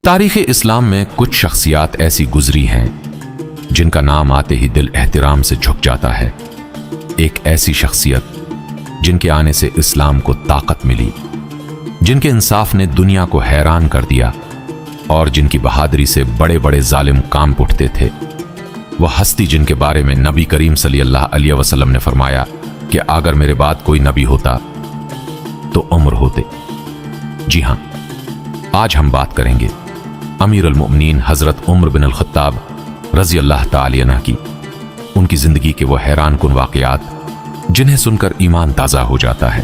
تاریخ اسلام میں کچھ شخصیات ایسی گزری ہیں جن کا نام آتے ہی دل احترام سے جھک جاتا ہے۔ ایک ایسی شخصیت جن کے آنے سے اسلام کو طاقت ملی، جن کے انصاف نے دنیا کو حیران کر دیا اور جن کی بہادری سے بڑے بڑے ظالم کانپ اٹھتے تھے۔ وہ ہستی جن کے بارے میں نبی کریم صلی اللہ علیہ وسلم نے فرمایا کہ اگر میرے بعد کوئی نبی ہوتا تو عمر ہوتے۔ جی ہاں، آج ہم بات کریں گے امیر المؤمنین حضرت عمر بن الخطاب رضی اللہ تعالی عنہ کی، ان کی زندگی کے وہ حیران کن واقعات جنہیں سن کر ایمان تازہ ہو جاتا ہے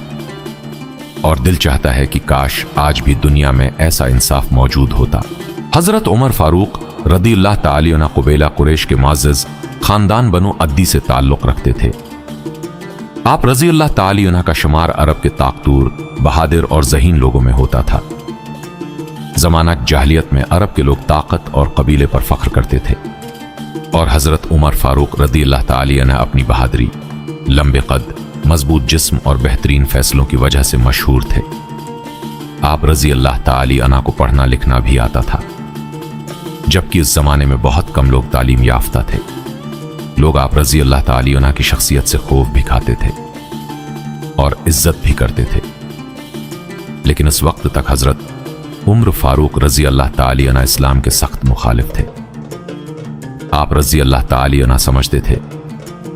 اور دل چاہتا ہے کہ کاش آج بھی دنیا میں ایسا انصاف موجود ہوتا۔ حضرت عمر فاروق رضی اللہ تعالی عنہ قبیلہ قریش کے معزز خاندان بنو عدی سے تعلق رکھتے تھے۔ آپ رضی اللہ تعالی عنہ کا شمار عرب کے طاقتور، بہادر اور ذہین لوگوں میں ہوتا تھا۔ زمانہ جاہلیت میں عرب کے لوگ طاقت اور قبیلے پر فخر کرتے تھے اور حضرت عمر فاروق رضی اللہ تعالی عنہ اپنی بہادری، لمبے قد، مضبوط جسم اور بہترین فیصلوں کی وجہ سے مشہور تھے۔ آپ رضی اللہ تعالی عنہ کو پڑھنا لکھنا بھی آتا تھا، جبکہ اس زمانے میں بہت کم لوگ تعلیم یافتہ تھے۔ لوگ آپ رضی اللہ تعالی عنہ کی شخصیت سے خوف بھی کھاتے تھے اور عزت بھی کرتے تھے، لیکن اس وقت تک حضرت عمر فاروق رضی اللہ تعالی عنہ اسلام کے سخت مخالف تھے۔ آپ رضی اللہ تعالی عنہ سمجھتے تھے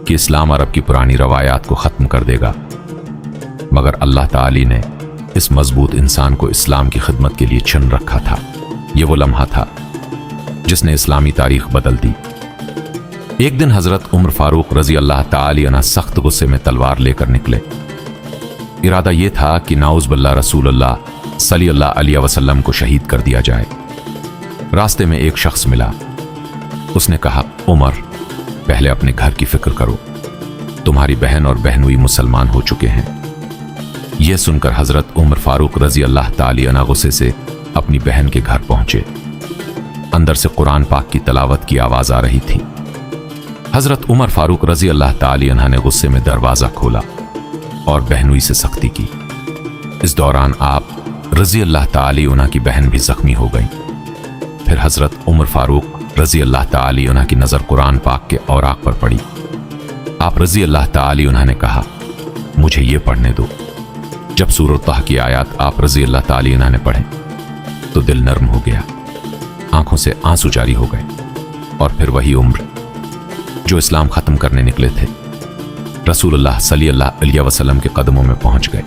کہ اسلام عرب کی پرانی روایات کو ختم کر دے گا، مگر اللہ تعالی نے اس مضبوط انسان کو اسلام کی خدمت کے لیے چن رکھا تھا۔ یہ وہ لمحہ تھا جس نے اسلامی تاریخ بدل دی۔ ایک دن حضرت عمر فاروق رضی اللہ تعالی عنہ سخت غصے میں تلوار لے کر نکلے۔ ارادہ یہ تھا کہ نعوذ باللہ رسول اللہ صلی اللہ علیہ وسلم کو شہید کر دیا جائے۔ راستے میں ایک شخص ملا، اس نے کہا، عمر، پہلے اپنے گھر کی فکر کرو، تمہاری بہن اور بہنوئی مسلمان ہو چکے ہیں۔ یہ سن کر حضرت عمر فاروق رضی اللہ تعالی عنہ غصے سے اپنی بہن کے گھر پہنچے۔ اندر سے قرآن پاک کی تلاوت کی آواز آ رہی تھی۔ حضرت عمر فاروق رضی اللہ تعالی عنہ نے غصے میں دروازہ کھولا اور بہنوئی سے سختی کی۔ اس دوران آپ رضی اللہ تعالی عنہ کی بہن بھی زخمی ہو گئیں۔ پھر حضرت عمر فاروق رضی اللہ تعالی عنہ کی نظر قرآن پاک کے اوراق پر پڑی۔ آپ رضی اللہ تعالی عنہ نے کہا، مجھے یہ پڑھنے دو۔ جب سورۃ طہ کی آیات آپ رضی اللہ تعالی عنہ نے پڑھیں تو دل نرم ہو گیا، آنکھوں سے آنسو جاری ہو گئے، اور پھر وہی عمر جو اسلام ختم کرنے نکلے تھے رسول اللہ صلی اللہ علیہ وسلم کے قدموں میں پہنچ گئے۔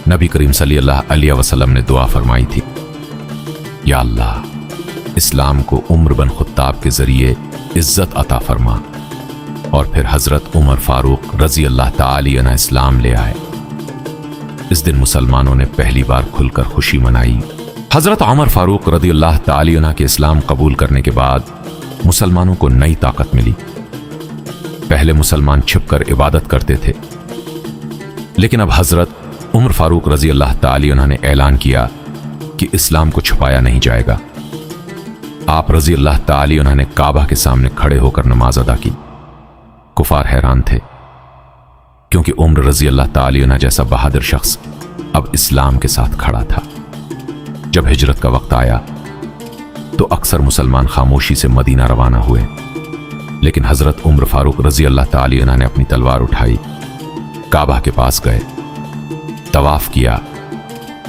نبی کریم صلی اللہ علیہ وسلم نے دعا فرمائی تھی، یا اللہ، اسلام کو عمر بن خطاب کے ذریعے عزت عطا فرما۔ اور پھر حضرت عمر فاروق رضی اللہ تعالی عنہ اسلام لے آئے۔ اس دن مسلمانوں نے پہلی بار کھل کر خوشی منائی۔ حضرت عمر فاروق رضی اللہ تعالی عنہ کے اسلام قبول کرنے کے بعد مسلمانوں کو نئی طاقت ملی۔ پہلے مسلمان چھپ کر عبادت کرتے تھے، لیکن اب حضرت عمر فاروق رضی اللہ تعالی عنہ نے اعلان کیا کہ اسلام کو چھپایا نہیں جائے گا۔ آپ رضی اللہ تعالی عنہ نے کعبہ کے سامنے کھڑے ہو کر نماز ادا کی۔ کفار حیران تھے، کیونکہ عمر رضی اللہ تعالی عنہ جیسا بہادر شخص اب اسلام کے ساتھ کھڑا تھا۔ جب ہجرت کا وقت آیا تو اکثر مسلمان خاموشی سے مدینہ روانہ ہوئے، لیکن حضرت عمر فاروق رضی اللہ تعالی عنہ نے اپنی تلوار اٹھائی، کعبہ کے پاس گئے، طواف کیا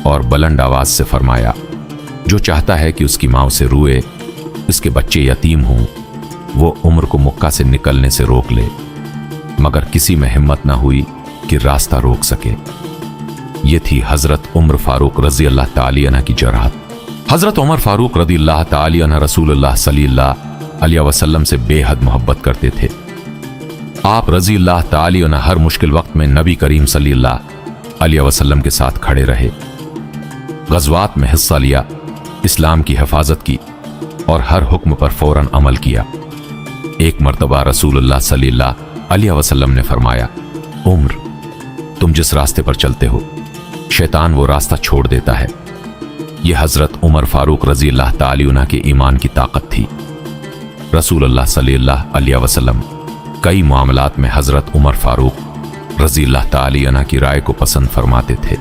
اور بلند آواز سے فرمایا، جو چاہتا ہے کہ اس کی ماں اسے روئے، اس کے بچے یتیم ہوں، وہ عمر کو مکہ سے نکلنے سے روک لے، مگر کسی میں ہمت نہ ہوئی کہ راستہ روک سکے۔ یہ تھی حضرت عمر فاروق رضی اللہ تعالی عنہ کی جرأت۔ حضرت عمر فاروق رضی اللہ تعالی عنہ رسول اللہ صلی اللہ علیہ وسلم سے بے حد محبت کرتے تھے۔ آپ رضی اللہ تعالی عنہ ہر مشکل وقت میں نبی کریم صلی اللہ علیہ وسلم کے ساتھ کھڑے رہے، غزوات میں حصہ لیا، اسلام کی حفاظت کی اور ہر حکم پر فوراً عمل کیا۔ ایک مرتبہ رسول اللہ صلی اللہ علیہ وسلم نے فرمایا، عمر، تم جس راستے پر چلتے ہو شیطان وہ راستہ چھوڑ دیتا ہے۔ یہ حضرت عمر فاروق رضی اللہ تعالی عنہ کے ایمان کی طاقت تھی۔ رسول اللہ صلی اللہ علیہ وسلم کئی معاملات میں حضرت عمر فاروق رضی اللہ تعالی عنہ کی رائے کو پسند فرماتے تھے۔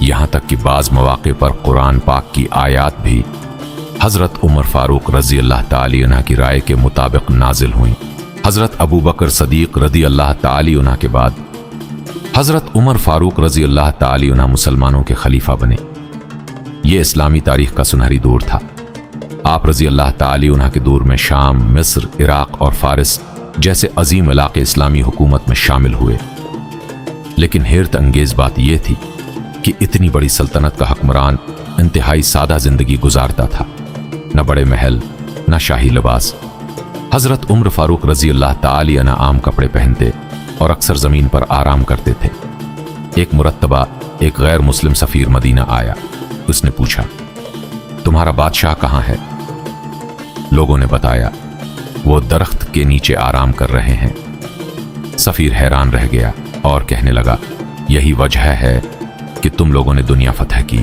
یہاں تک کہ بعض مواقع پر قرآن پاک کی آیات بھی حضرت عمر فاروق رضی اللہ تعالی عنہ کی رائے کے مطابق نازل ہوئیں۔ حضرت ابو بکر صدیق رضی اللہ تعالی عنہ کے بعد حضرت عمر فاروق رضی اللہ تعالی عنہ مسلمانوں کے خلیفہ بنے۔ یہ اسلامی تاریخ کا سنہری دور تھا۔ آپ رضی اللہ تعالی عنہ کے دور میں شام، مصر، عراق اور فارس جیسے عظیم علاقے اسلامی حکومت میں شامل ہوئے، لیکن حیرت انگیز بات یہ تھی کہ اتنی بڑی سلطنت کا حکمران انتہائی سادہ زندگی گزارتا تھا، نہ بڑے محل، نہ شاہی لباس۔ حضرت عمر فاروق رضی اللہ تعالی عنہ عام کپڑے پہنتے اور اکثر زمین پر آرام کرتے تھے۔ ایک مرتبہ ایک غیر مسلم سفیر مدینہ آیا۔ اس نے پوچھا، تمہارا بادشاہ کہاں ہے؟ لوگوں نے بتایا، وہ درخت کے نیچے آرام کر رہے ہیں۔ سفیر حیران رہ گیا اور کہنے لگا، یہی وجہ ہے کہ تم لوگوں نے دنیا فتح کی۔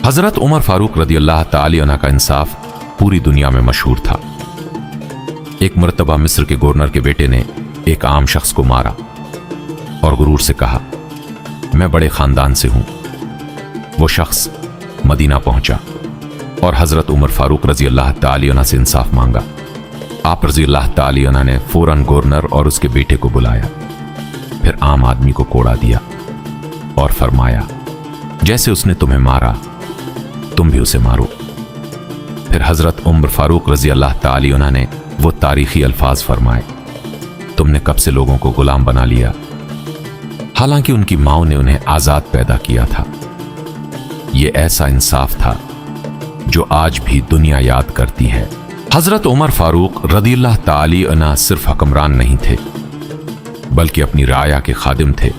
حضرت عمر فاروق رضی اللہ تعالی عنہ کا انصاف پوری دنیا میں مشہور تھا۔ ایک مرتبہ مصر کے گورنر کے بیٹے نے ایک عام شخص کو مارا اور غرور سے کہا، میں بڑے خاندان سے ہوں۔ وہ شخص مدینہ پہنچا اور حضرت عمر فاروق رضی اللہ تعالی عنہ سے انصاف مانگا۔ آپ رضی اللہ تعالی عنہ نے فوراً گورنر اور اس کے بیٹے کو بلایا، پھر عام آدمی کو کوڑا دیا اور فرمایا، جیسے اس نے تمہیں مارا تم بھی اسے مارو۔ پھر حضرت عمر فاروق رضی اللہ تعالی عنہ نے وہ تاریخی الفاظ فرمائے، تم نے کب سے لوگوں کو غلام بنا لیا، حالانکہ ان کی ماں نے انہیں آزاد پیدا کیا تھا۔ یہ ایسا انصاف تھا جو آج بھی دنیا یاد کرتی ہے۔ حضرت عمر فاروق رضی اللہ تعالی عنہ صرف حکمران نہیں تھے، بلکہ اپنی رعایا کے خادم تھے۔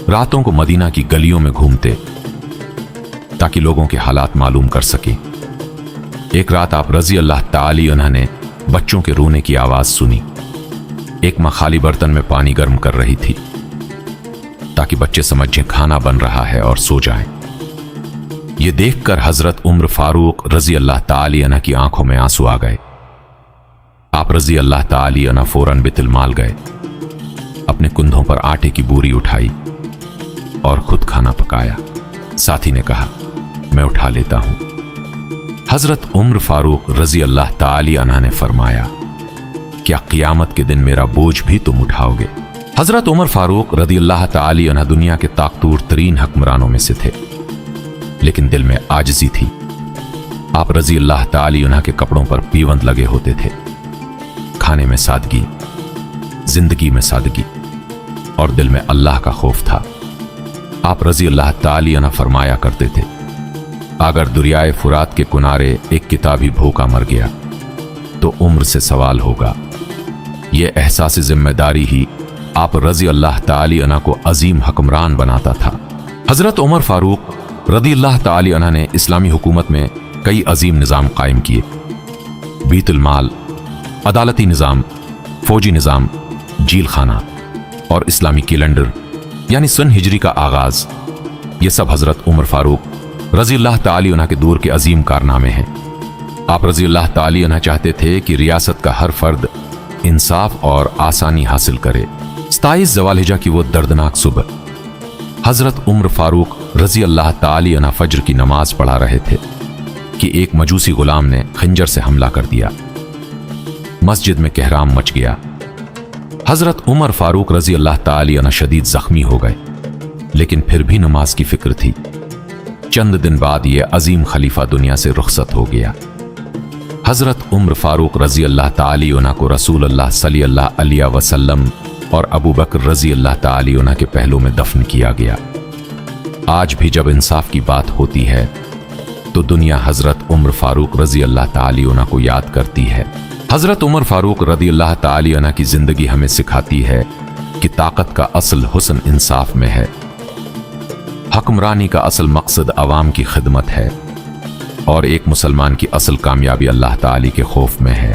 راتوں کو مدینہ کی گلیوں میں گھومتے تاکہ لوگوں کے حالات معلوم کر سکیں۔ ایک رات آپ رضی اللہ تعالی عنہ نے بچوں کے رونے کی آواز سنی۔ ایک ماں خالی برتن میں پانی گرم کر رہی تھی تاکہ بچے سمجھیں کھانا بن رہا ہے اور سو جائیں۔ یہ دیکھ کر حضرت عمر فاروق رضی اللہ تعالی عنہ کی آنکھوں میں آنسو آ گئے۔ آپ رضی اللہ تعالی عنہ فوراً بیت المال گئے، اپنے کندھوں پر آٹے کی بوری اٹھائی اور خود کھانا پکایا۔ ساتھی نے کہا، میں اٹھا لیتا ہوں۔ حضرت عمر فاروق رضی اللہ تعالی عنہ نے فرمایا، کیا قیامت کے دن میرا بوجھ بھی تم اٹھاؤ گے؟ حضرت عمر فاروق رضی اللہ تعالی عنہ دنیا کے طاقتور ترین حکمرانوں میں سے تھے، لیکن دل میں عاجزی تھی۔ آپ رضی اللہ تعالی عنہ کے کپڑوں پر پیوند لگے ہوتے تھے۔ کھانے میں سادگی، زندگی میں سادگی اور دل میں اللہ کا خوف تھا۔ آپ رضی اللہ تعالی عنہ فرمایا کرتے تھے، اگر دریائے فرات کے کنارے ایک کتابی بھوکا مر گیا تو عمر سے سوال ہوگا۔ یہ احساس ذمہ داری ہی آپ رضی اللہ تعالی عنہ کو عظیم حکمران بناتا تھا۔ حضرت عمر فاروق رضی اللہ تعالی عنہ نے اسلامی حکومت میں کئی عظیم نظام قائم کیے۔ بیت المال، عدالتی نظام، فوجی نظام، جیل خانہ اور اسلامی کیلنڈر یعنی سن ہجری کا آغاز، یہ سب حضرت عمر فاروق رضی اللہ تعالی عنہ کے دور کے عظیم کارنامے ہیں۔ آپ رضی اللہ تعالی عنہ چاہتے تھے کہ ریاست کا ہر فرد انصاف اور آسانی حاصل کرے۔ 27 ذوال حجہ کی وہ دردناک صبح، حضرت عمر فاروق رضی اللہ تعالی عنہ فجر کی نماز پڑھا رہے تھے کہ ایک مجوسی غلام نے خنجر سے حملہ کر دیا۔ مسجد میں کہرام مچ گیا۔ حضرت عمر فاروق رضی اللہ تعالی عنہ شدید زخمی ہو گئے، لیکن پھر بھی نماز کی فکر تھی۔ چند دن بعد یہ عظیم خلیفہ دنیا سے رخصت ہو گیا۔ حضرت عمر فاروق رضی اللہ تعالی عنہ کو رسول اللہ صلی اللہ علیہ وسلم اور ابو بکر رضی اللہ تعالی عنہ کے پہلو میں دفن کیا گیا۔ آج بھی جب انصاف کی بات ہوتی ہے تو دنیا حضرت عمر فاروق رضی اللہ تعالی عنہ کو یاد کرتی ہے۔ حضرت عمر فاروق رضی اللہ تعالی عنہ کی زندگی ہمیں سکھاتی ہے کہ طاقت کا اصل حسن انصاف میں ہے۔ حکمرانی کا اصل مقصد عوام کی خدمت ہے اور ایک مسلمان کی اصل کامیابی اللہ تعالی کے خوف میں ہے۔